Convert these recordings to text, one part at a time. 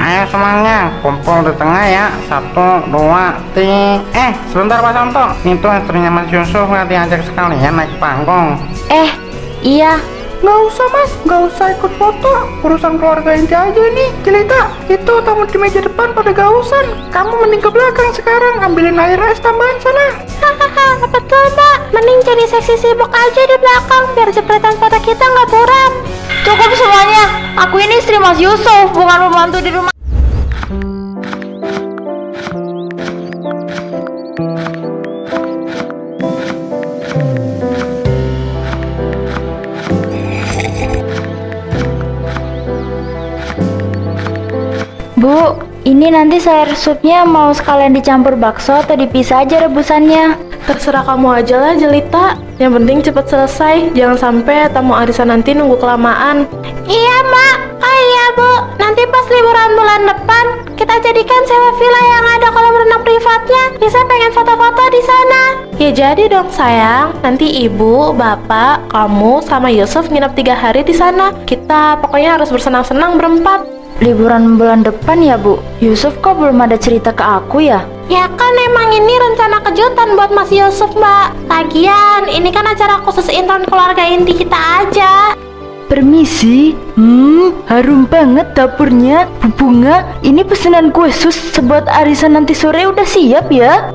Ayo semuanya, kumpul di tengah ya. 1, 2, 3. Sebentar Pak Santo. Itu istrinya Mas Yusuf, nggak diajak sekalian naik panggung. Iya. Nggak usah mas, nggak usah ikut foto. Urusan keluarga inti aja nih, Jelita. Itu tamu di meja depan pada gausan. Kamu mending ke belakang sekarang, ambilin air es tambahan sana. Hahaha, betul mbak. Mending jadi seksi sibuk aja di belakang, biar jepretan foto kita nggak buram. Cukup semuanya. Aku ini istri Mas Yusuf, bukan pembantu di rumah. Bu, ini nanti sayur supnya mau sekalian dicampur bakso atau dipisah aja rebusannya? Terserah kamu aja lah Jelita. Yang penting cepet selesai. Jangan sampai tamu arisan nanti nunggu kelamaan. Iya mbak. Oh iya bu, nanti pas liburan bulan depan kita jadikan sewa villa yang ada kolam renang privatnya. Bisa pengen foto-foto di sana. Ya jadi dong sayang. Nanti ibu, bapak, kamu sama Yusuf nginep 3 hari di sana. Kita pokoknya harus bersenang-senang berempat. Liburan bulan depan ya bu? Yusuf kok belum ada cerita ke aku ya? Ya kan emang ini rencana kejutan buat Mas Yusuf mbak. Lagian ini kan acara khusus intern keluarga inti kita aja. Permisi, harum banget dapurnya. Bu Bunga, ini pesanan kue sus sebuat arisan nanti sore udah siap ya?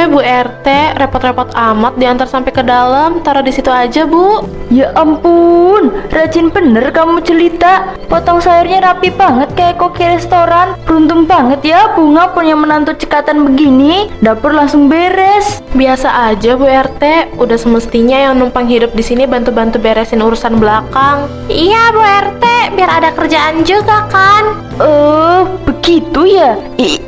Bu RT, repot-repot amat diantar sampai ke dalam. Taruh di situ aja bu. Ya ampun, rajin bener kamu Jelita. Potong sayurnya rapi banget kayak koki restoran. Beruntung banget ya Bunga punya menantu cekatan begini. Dapur langsung beres. Biasa aja bu RT. Udah semestinya yang numpang hidup di sini bantu-bantu beresin urusan belakang. Iya Bu RT, biar ada kerjaan juga kan. Oh, begitu ya.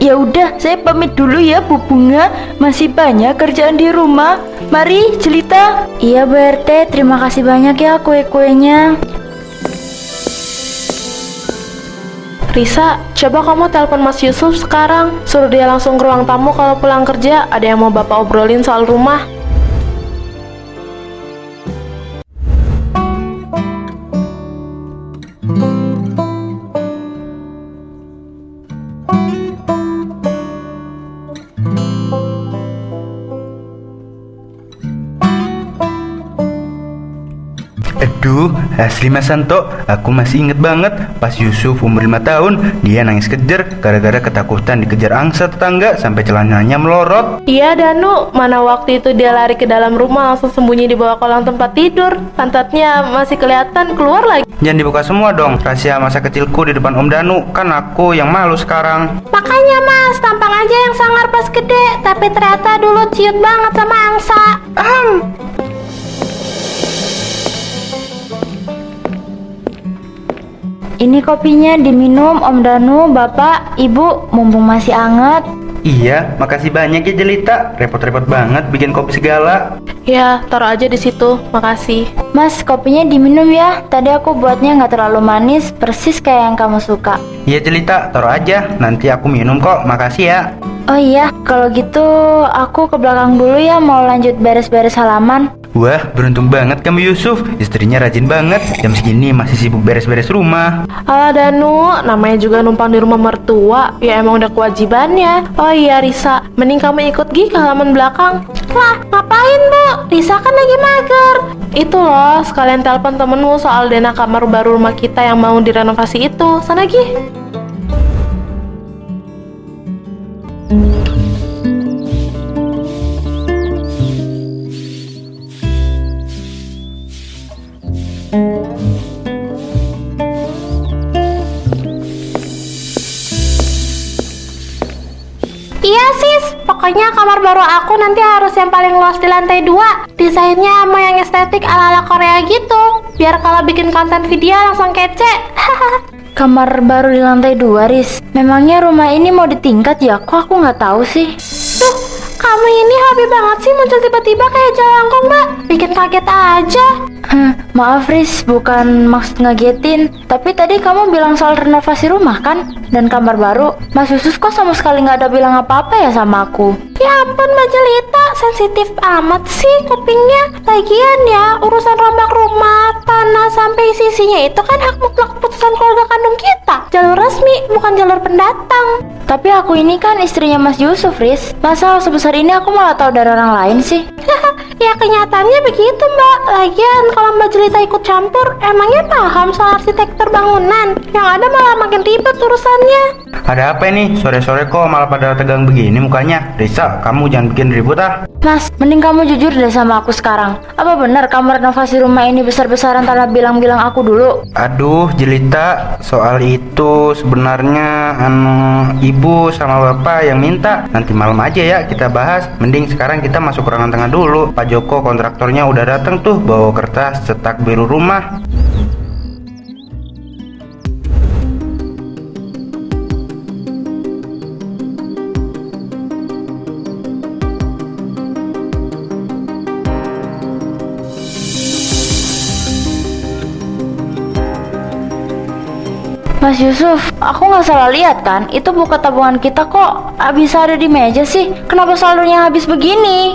Ya udah, saya pamit dulu ya Bu Bunga. Masih banyak kerjaan di rumah. Mari Jelita. Iya Bu RT, terima kasih banyak ya kue-kuenya. Risa, coba kamu telepon Mas Yusuf sekarang. Suruh dia langsung ke ruang tamu kalau pulang kerja. Ada yang mau bapak obrolin soal rumah. Aduh, asli Mas Santo, aku masih inget banget pas Yusuf umur 5 tahun, dia nangis kejer gara-gara ketakutan dikejar angsa tetangga sampai celananya melorot. Iya Danu, mana waktu itu dia lari ke dalam rumah langsung sembunyi di bawah kolam tempat tidur. Pantatnya masih kelihatan keluar lagi. Jangan dibuka semua dong, rahasia masa kecilku di depan Om Danu, kan aku yang malu sekarang. Makanya mas, tampang aja yang sangar pas gede, tapi ternyata dulu ciut banget sama angsa. Ini kopinya diminum Om Danu, Bapak, Ibu, mumpung masih anget. Iya, makasih banyak ya Jelita, repot-repot banget bikin kopi segala. Ya, taruh aja di situ. Makasih. Mas, kopinya diminum ya. Tadi aku buatnya nggak terlalu manis, persis kayak yang kamu suka. Iya Jelita, taruh aja, nanti aku minum kok, makasih ya. Oh iya, kalau gitu aku ke belakang dulu ya, mau lanjut beres-beres halaman. Wah, beruntung banget kamu Yusuf, istrinya rajin banget, jam segini masih sibuk beres-beres rumah. Alah Danu, namanya juga numpang di rumah mertua, ya emang udah kewajibannya. Oh iya Risa, mending kamu ikut Gi ke halaman belakang. Wah, ngapain bu? Risa kan lagi mager. Itu loh, sekalian telepon temenmu soal dana kamar baru rumah kita yang mau direnovasi itu. Sana Gi. Iya sis, pokoknya kamar baru aku nanti harus yang paling luas di lantai 2. Desainnya mau yang estetik ala-ala Korea gitu, biar kalau bikin konten video langsung kece. Kamar baru di lantai 2, Riz. Memangnya rumah ini mau ditingkat ya? Kok aku nggak tahu sih? Tuh, kamu ini hobi banget sih muncul tiba-tiba kayak jelangkung mbak. Bikin kaget aja. Maaf Riz, bukan maksud ngagetin. Tapi tadi kamu bilang soal renovasi rumah kan? Dan kamar baru. Mas Yusuf kok sama sekali nggak ada bilang apa-apa ya sama aku? Ya Ya ampun Mbak Jelita, sensitif amat sih kupingnya. Lagian ya, urusan rombak rumah, tanah sampai sisinya itu kan hak mutlak keputusan keluarga kandung kita. Jalur resmi, bukan jalur pendatang. Tapi aku ini kan istrinya Mas Yusuf, Riz. Masa hal sebesar ini aku malah tahu dari orang lain sih? Ya kenyataannya begitu Mbak. Lagian kalau Mbak Jelita ikut campur, emangnya paham soal arsitektur bangunan? Yang ada malah makin ribet urusannya. Ada apa ini? Sore-sore kok malah pada tegang begini mukanya? Risa, kamu jangan bikin ribut ah. Mas, mending kamu jujur deh sama aku sekarang. Apa benar kamu renovasi rumah ini besar-besaran tanpa bilang-bilang aku dulu? Aduh, Jelita, soal itu sebenarnya ibu sama bapak yang minta. Nanti malam aja ya kita bahas. Mending sekarang kita masuk ruangan tengah dulu. Pak Joko kontraktornya udah datang tuh bawa kertas cetak biru rumah. Mas Yusuf, aku nggak salah lihat kan? Itu buku tabungan kita kok bisa ada di meja sih? Kenapa saldonya habis begini?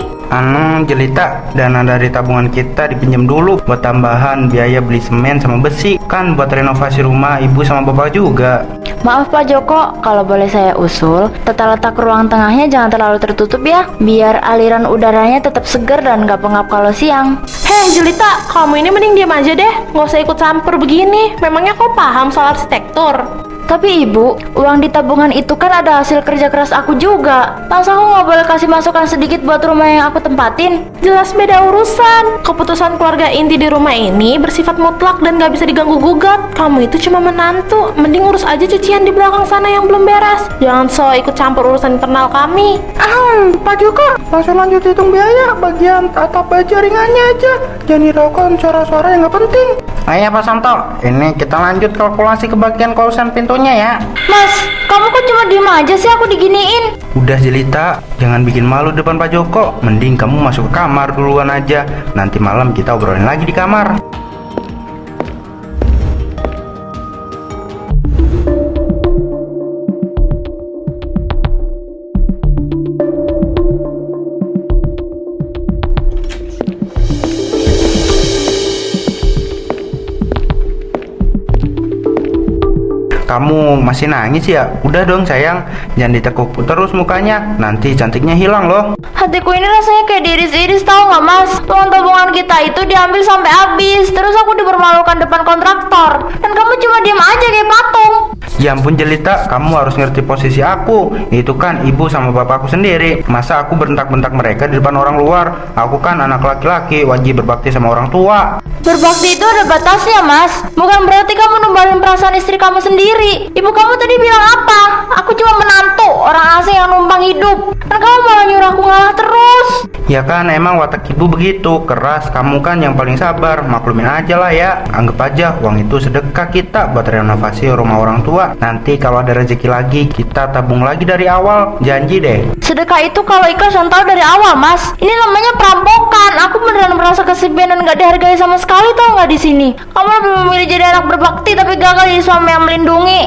Jelita, dana dari tabungan kita dipinjam dulu buat tambahan biaya beli semen sama besi. Kan buat renovasi rumah ibu sama bapak juga. Maaf Pak Joko, kalau boleh saya usul, tata letak ruang tengahnya jangan terlalu tertutup ya, biar aliran udaranya tetap segar dan nggak pengap kalau siang. Heh Jelita, kamu ini mending diam aja deh, nggak usah ikut campur begini. Memangnya kau paham soal arsitektur? Tapi ibu, uang di tabungan itu kan ada hasil kerja keras aku juga. Masa aku nggak boleh kasih masukan sedikit buat rumah yang aku tempatin? Jelas beda urusan. Keputusan keluarga inti di rumah ini bersifat mutlak dan gak bisa diganggu-gugat. Kamu itu cuma menantu, mending urus aja cucian di belakang sana yang belum beres. Jangan so ikut campur urusan internal kami. Pak Joko, langsung lanjut hitung biaya bagian atap baja ringannya aja. Jangan hiraukan suara-suara yang nggak penting. Ayo Pak Santo, ini kita lanjut kalkulasi ke bagian kausan pintunya ya. Mas, kamu kok cuma diem aja sih aku diginiin? Udah Jelita, jangan bikin malu depan Pak Joko. Mending kamu masuk ke kamar duluan aja. Nanti malam kita obrolin lagi di kamar. Kamu masih nangis ya? Udah dong sayang, jangan ditekuk terus mukanya, nanti cantiknya hilang loh. Hatiku ini rasanya kayak diiris-iris, tahu nggak Mas? Uang tabungan kita itu diambil sampai habis, terus aku dipermalukan depan kontraktor, dan kamu cuma diem aja kayak patung. Ya ampun Jelita, kamu harus ngerti posisi aku. Itu kan ibu sama bapakku sendiri. Masa aku bentak-bentak mereka di depan orang luar? Aku kan anak laki-laki, wajib berbakti sama orang tua. Berbakti itu ada batasnya Mas. Bukan berarti kamu numbalin perasaan istri kamu sendiri. Ibu kamu tadi bilang apa? Aku cuma menantu, orang asing yang numpang hidup, dan kamu malah nyuruh aku ngalah terus. Ya kan emang watak ibu begitu, keras. Kamu kan yang paling sabar, maklumin aja lah ya. Anggap aja uang itu sedekah kita buat renovasi rumah orang tua. Nanti kalau ada rezeki lagi, kita tabung lagi dari awal. Janji deh. Sedekah itu kalau ikhlas dan tahu dari awal Mas. Ini namanya perampokan. Aku beneran merasa kesepian dan gak dihargai sama sekali, tau nggak di sini. Kamu lebih memilih jadi anak berbakti tapi gagal jadi suami yang melindungi.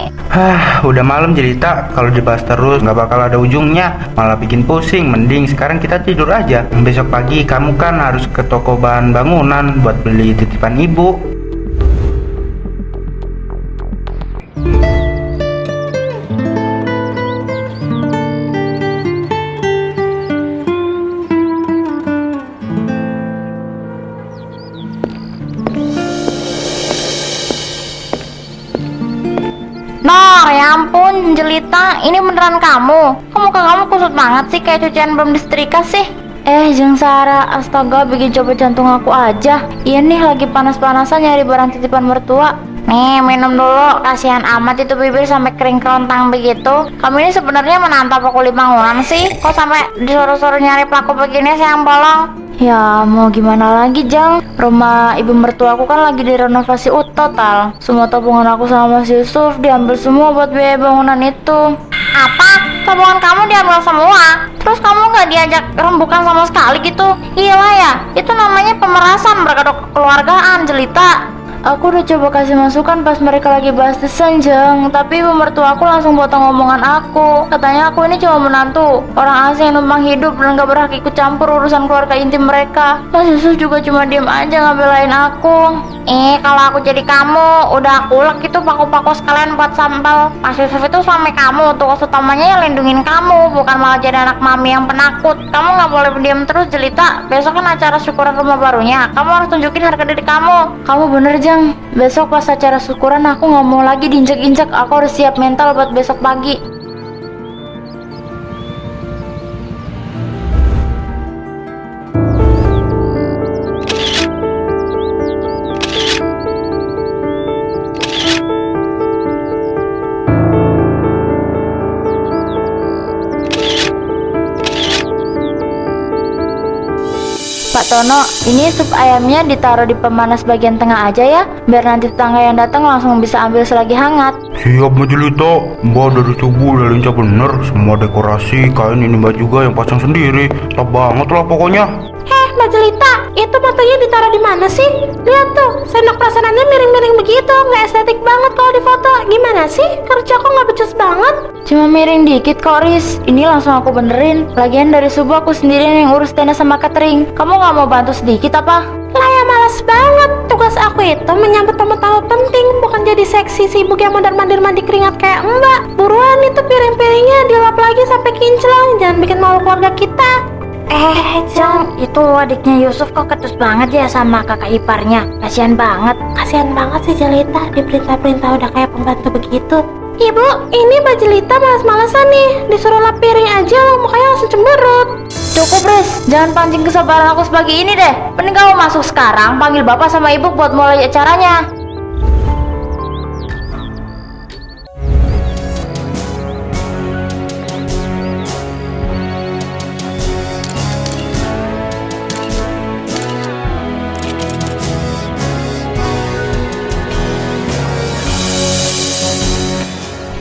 Udah malam Jelita, kalau dibahas terus nggak bakal ada ujungnya, malah bikin pusing. Mending sekarang kita tidur aja. Besok pagi kamu kan harus ke toko bahan bangunan buat beli titipan ibu. Nah, ya ampun, Jelita, ini beneran kamu? Kok muka kamu kusut banget sih, kayak cucian belum disetrika sih? Jeng Sarah, astaga, bikin coba jantung aku aja. Iya nih, lagi panas-panasan nyari barang titipan mertua. Nih, minum dulu, kasihan amat itu bibir sampai kering kerontang begitu. Kamu ini sebenarnya menantap aku 5 bulan sih. Kok sampai disuruh-suruh nyari pelaku begini sih yang bolong? Ya mau gimana lagi Jang, rumah ibu mertua aku kan lagi direnovasi total. Semua tabungan aku sama Mas Yusuf diambil semua buat biaya bangunan itu. Apa? Tabungan kamu diambil semua? Terus kamu gak diajak rembukan sama sekali gitu? Gila ya, itu namanya pemerasan berkedok kekeluargaan Jelita. Aku udah coba kasih masukan pas mereka lagi bahas desain, Jeng. Tapi ibu mertua aku langsung potong omongan aku. Katanya aku ini cuma menantu orang asing yang numpang hidup dan gak berhak ikut campur urusan keluarga inti mereka. Mas Yusuf juga cuma diem aja ngebelain aku. Kalau aku jadi kamu, udah aku ulek itu paku-paku sekalian buat sambal. Mas Yusuf itu suami kamu, tugas utamanya ya lindungin kamu, bukan malah jadi anak mami yang penakut. Kamu nggak boleh diam terus, Jelita. Besok kan acara syukuran rumah barunya, kamu harus tunjukin harga diri kamu. Kamu bener, Jeng. Besok pas acara syukuran aku gak mau lagi diinjek-injek. Aku harus siap mental buat besok pagi. Pak Tono, ini sup ayamnya ditaruh di pemanas bagian tengah aja ya, biar nanti tetangga yang datang langsung bisa ambil selagi hangat. Siap Mbak Jelita, Mbak dari subuh udah lincah bener. Semua dekorasi, kain ini Mbak juga yang pasang sendiri. Top banget lah pokoknya. Mbak Jelita, itu fotonya ditaruh di mana sih? Lihat tuh, sendok pesanannya miring-miring begitu, nggak estetik banget kalau di foto. Gimana sih? Kerja kok nggak becus banget? Cuma miring dikit kok, Riz. Ini langsung aku benerin. Lagian dari subuh aku sendirian yang urus tenda sama catering. Kamu nggak mau bantu sedikit apa? Lah ya males banget. Tugas aku itu menyambut tamu-tamu penting, bukan jadi seksi sibuk yang mondar-mandir mandi keringat kayak Mbak. Buruan itu piring-piringnya dilap lagi sampai kinclong. Jangan bikin malu keluarga kita. Jeng, itu adiknya Yusuf kok ketus banget ya sama kakak iparnya. Kasihan banget. Kasihan banget sih Jelita, diperintah-perintah udah kayak pembantu begitu. Ibu, ini Mbak Jelita malas-malasan nih. Disuruh lap piring aja loh, mukanya langsung cemberut. Cukup, Riz. Jangan pancing kesabaran aku sebagi ini deh. Mending kamu masuk sekarang, panggil bapak sama ibu buat mulai acaranya.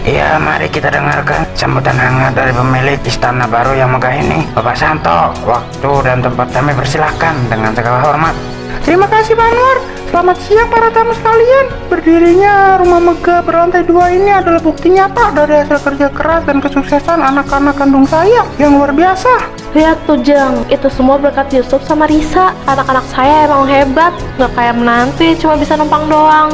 Ya, mari kita dengarkan sambutan hangat dari pemilik istana baru yang megah ini, Bapak Santo. Waktu dan tempat kami persilahkan dengan segala hormat. Terima kasih Pak Nur. Selamat siang para tamu sekalian. Berdirinya rumah megah berlantai 2 ini adalah bukti nyata dari hasil kerja keras dan kesuksesan anak-anak kandung saya yang luar biasa. Lihat tuh Jeng, itu semua berkat Yusuf sama Risa. Anak-anak saya emang hebat, gak kayak menantu cuma bisa numpang doang.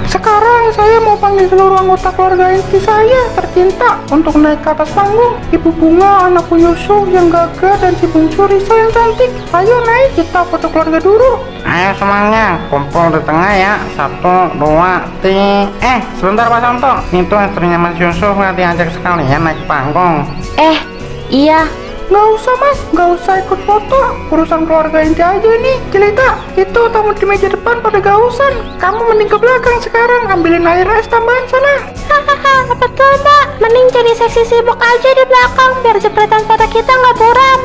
Sekarang saya mau panggil seluruh anggota keluarga inti saya tercinta untuk naik ke atas panggung. Ibu Bunga, anakku Yusuf yang gagah, dan si bungsu Risa yang cantik. Ayo naik, kita foto keluarga dulu. Ayo semuanya, kumpul di tengah ya. 1, 2, 3. Sebentar Pak Santo. Itu istrinya Mas Yusuf nggak diajak sekalian naik panggung. Iya. Nggak usah mas, nggak usah ikut foto. Urusan keluarga inti aja nih. Jelita, itu tamu di meja depan pada gausan. Kamu mending ke belakang sekarang, ambilin air es tambahan sana. Hahaha, betul Mbak. Mending jadi seksi sibuk aja di belakang, biar jepretan foto kita nggak buram.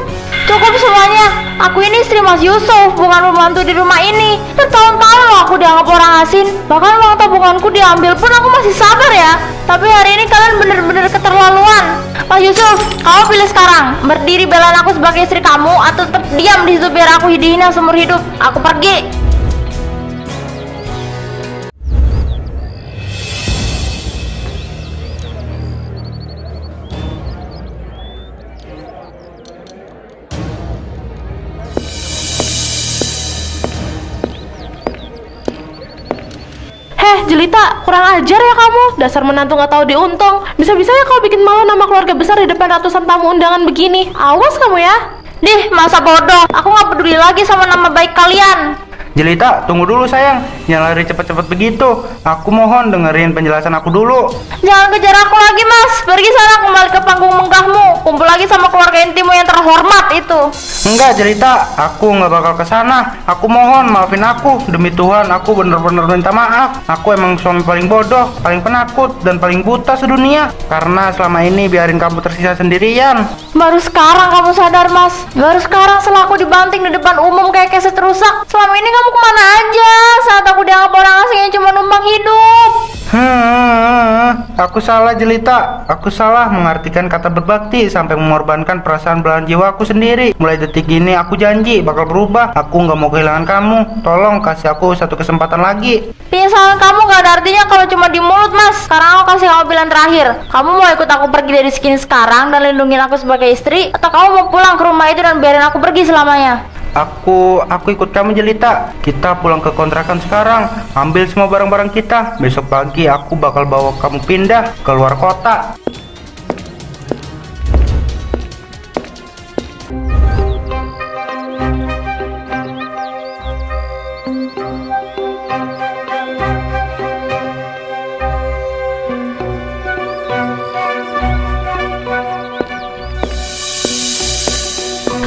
Cukup semuanya. Aku ini istri Mas Yusuf, bukan pembantu di rumah ini. Bertahun-tahun loh aku dianggap orang asing. Bahkan uang tabunganku diambil pun aku masih sabar ya. Tapi hari ini kalian bener-bener keterlaluan. Mas Yusuf, kamu pilih sekarang. Berdiri belain aku sebagai istri kamu, atau tetap diam di situ biar aku dihina seumur hidup. Aku pergi. Jelita, kurang ajar ya kamu. Dasar menantu gak tahu diuntung. Bisa-bisanya kau bikin malu nama keluarga besar di depan ratusan tamu undangan begini. Awas kamu ya. Dih, masa bodoh. Aku gak peduli lagi sama nama baik kalian. Jelita, tunggu dulu sayang. Jangan lari cepet-cepet begitu. Aku mohon dengerin penjelasan aku dulu. Jangan kejar aku lagi, Mas. Pergi sana, kembali ke panggung megahmu. Kumpul lagi sama keluarga intimu yang terhormat itu. Enggak Jelita, aku nggak bakal kesana. Aku mohon maafin aku. Demi Tuhan, aku bener-bener minta maaf. Aku emang suami paling bodoh, paling penakut, dan paling buta sedunia. Karena selama ini biarin kamu tersisa sendirian. Baru sekarang kamu sadar, Mas. Baru sekarang setelah aku dibanting di depan umum kayak keset rusak. Selama ini kamu kemana aja saat aku dianggap orang asing yang cuma numpang hidup? Aku salah Jelita. Aku salah mengartikan kata berbakti sampai mengorbankan perasaan belahan jiwaku sendiri. Mulai detik ini aku janji bakal berubah. Aku nggak mau kehilangan kamu. Tolong kasih aku satu kesempatan lagi. Penyesalan kamu gak ada artinya kalau cuma di mulut, Mas. Sekarang aku kasih kamu pilihan terakhir. Kamu mau ikut aku pergi dari sini sekarang dan lindungin aku sebagai istri, atau kamu mau pulang ke rumah itu dan biarin aku pergi selamanya? Aku ikut kamu Jelita. Kita pulang ke kontrakan sekarang. Ambil semua barang-barang kita. Besok pagi aku bakal bawa kamu pindah ke luar kota.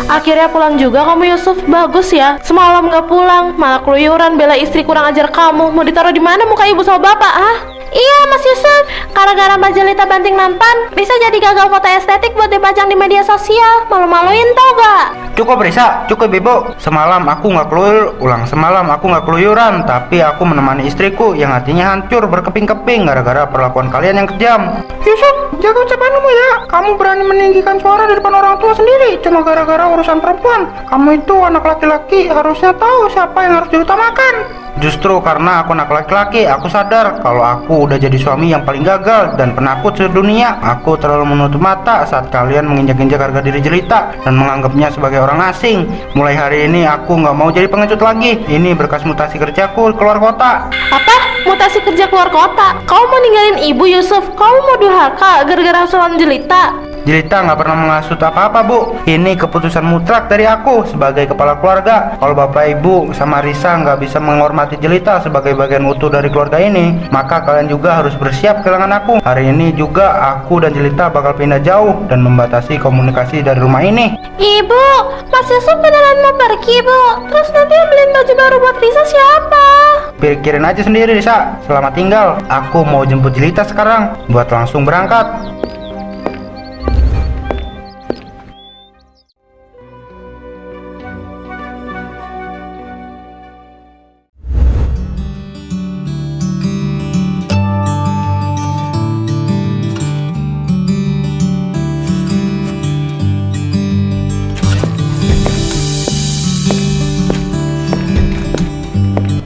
Akhirnya pulang juga kamu, Yusuf. Bagus ya. Semalam gak pulang, malah keluyuran bela istri kurang ajar kamu. Mau ditaruh di mana muka ibu sama bapak, ah? Iya Mas Yusuf, gara-gara Mbak Jelita banting nampan, Risa jadi gagal foto estetik buat dipajang di media sosial. Malu-maluin tau gak? Cukup Risa, cukup Ibu. Semalam aku nggak keluyuran, tapi aku menemani istriku yang hatinya hancur berkeping-keping gara-gara perlakuan kalian yang kejam. Yusuf, jaga ucapanmu ya. Kamu berani meninggikan suara di depan orang tua sendiri cuma gara-gara urusan perempuan. Kamu itu anak laki-laki, harusnya tahu siapa yang harus diutamakan. Justru karena aku anak laki-laki, aku sadar kalau aku udah jadi suami yang paling gagal dan penakut sedunia. Aku terlalu menutup mata saat kalian menginjak-injak harga diri Jelita dan menganggapnya sebagai orang asing. Mulai hari ini aku nggak mau jadi pengecut lagi. Ini berkas mutasi kerjaku keluar kota. Apa? Mutasi kerja keluar kota? Kau mau ninggalin ibu, Yusuf? Kau mau durhaka gara-gara usulan Jelita? Jelita nggak pernah menghasut apa-apa, Bu. Ini keputusan mutlak dari aku sebagai kepala keluarga. Kalau Bapak Ibu sama Risa nggak bisa menghormati Jelita sebagai bagian utuh dari keluarga ini, maka kalian juga harus bersiap kehilangan aku. Hari ini juga aku dan Jelita bakal pindah jauh dan membatasi komunikasi dari rumah ini. Ibu, Mas Yusuf beneran mau pergi Bu. Terus nanti yang beliin baju baru buat Risa siapa? Pikirin aja sendiri, Risa. Selamat tinggal. Aku mau jemput Jelita sekarang buat langsung berangkat.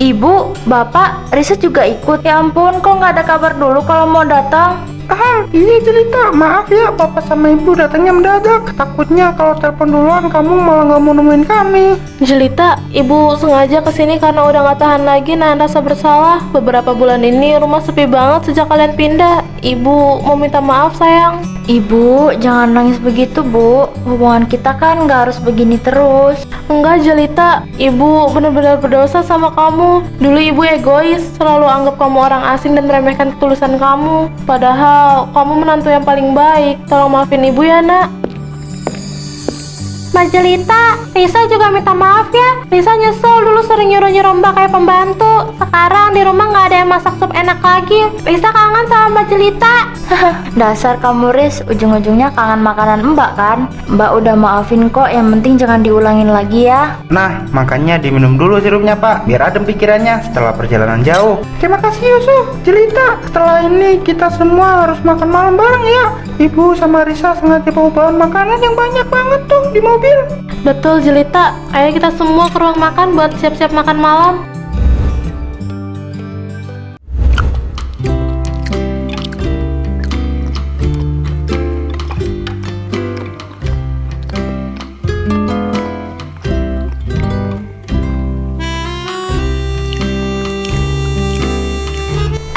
Ibu, Bapak, Risa juga ikut. Ya ampun, kok nggak ada kabar dulu kalau mau datang? Iya Jelita, maaf ya Bapak sama Ibu datangnya mendadak. Takutnya kalau telepon duluan kamu malah nggak mau nemuin kami. Jelita, ibu sengaja kesini karena udah gak tahan lagi nahan rasa bersalah. Beberapa bulan ini rumah sepi banget sejak kalian pindah. Ibu mau minta maaf sayang. Ibu, jangan nangis begitu, Bu. Hubungan kita kan nggak harus begini terus. Enggak Jelita, ibu benar-benar berdosa sama kamu. Dulu ibu egois, selalu anggap kamu orang asing dan meremehkan ketulusan kamu. Padahal kamu menantu yang paling baik. Tolong maafin ibu ya nak. Mbak Jelita, Risa juga minta maaf ya. Risa nyesel dulu sering nyuruh-nyuruh Mbak kayak pembantu. Sekarang di rumah nggak ada yang masak sup enak lagi. Risa kangen sama Mbak Jelita. Dasar kamu, Riz. Ujung-ujungnya kangen makanan Mbak kan? Mbak udah maafin kok, yang penting jangan diulangin lagi ya. Nah, makanya diminum dulu sirupnya, Pak, biar adem pikirannya setelah perjalanan jauh. Terima kasih Yusuf, Jelita. Setelah ini kita semua harus makan malam bareng ya. Ibu sama Risa sengaja bawa bahan makanan yang banyak banget tuh di mobil. Betul Jelita, ayo kita semua ke ruang makan buat siap-siap makan malam.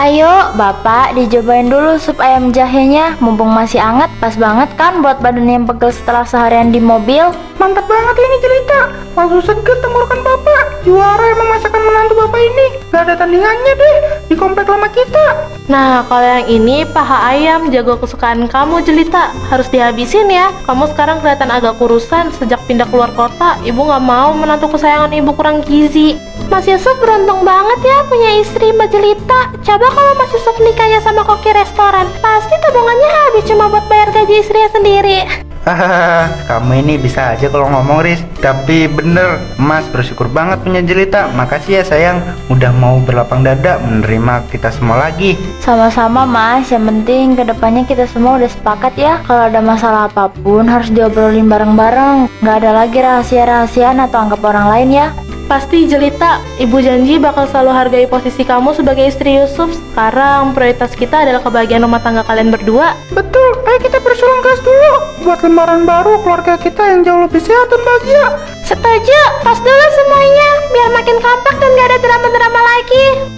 Ayo, Bapak, dicobain dulu sup ayam jahenya. Mumpung masih hangat, pas banget kan buat badan yang pegel setelah seharian di mobil. Mantap banget ini Jelita. Langsung seger tenggorokan Bapak. Juara emang masakan menantu Bapak ini. Gak ada tandingannya deh di komplek lama kita. Nah, kalau yang ini paha ayam jago kesukaan kamu Jelita. Harus dihabisin ya. Kamu sekarang kelihatan agak kurusan sejak pindah keluar kota. Ibu gak mau menantu kesayangan ibu kurang gizi. Mas Yusuf beruntung banget ya punya istri Mbak Jelita. Coba kalau Mas Yusuf nikahnya sama koki restoran, pasti tabungannya habis cuma buat bayar gaji istrinya sendiri. Kamu ini bisa aja kalau ngomong, Riz. Tapi bener, Mas bersyukur banget punya Jelita. Makasih ya sayang, udah mau berlapang dada menerima kita semua lagi. Sama-sama Mas, yang penting kedepannya kita semua udah sepakat ya. Kalau ada masalah apapun harus diobrolin bareng-bareng. Nggak ada lagi rahasia-rahasiaan atau anggap orang lain ya. Pasti Jelita, Ibu janji bakal selalu hargai posisi kamu sebagai istri Yusuf. Sekarang prioritas kita adalah kebahagiaan rumah tangga kalian berdua. Betul, ayo kita bersulang gas dulu buat lembaran baru keluarga kita yang jauh lebih sehat dan bahagia. Setuju, tos dulu semuanya biar makin kompak dan gak ada drama-drama lagi.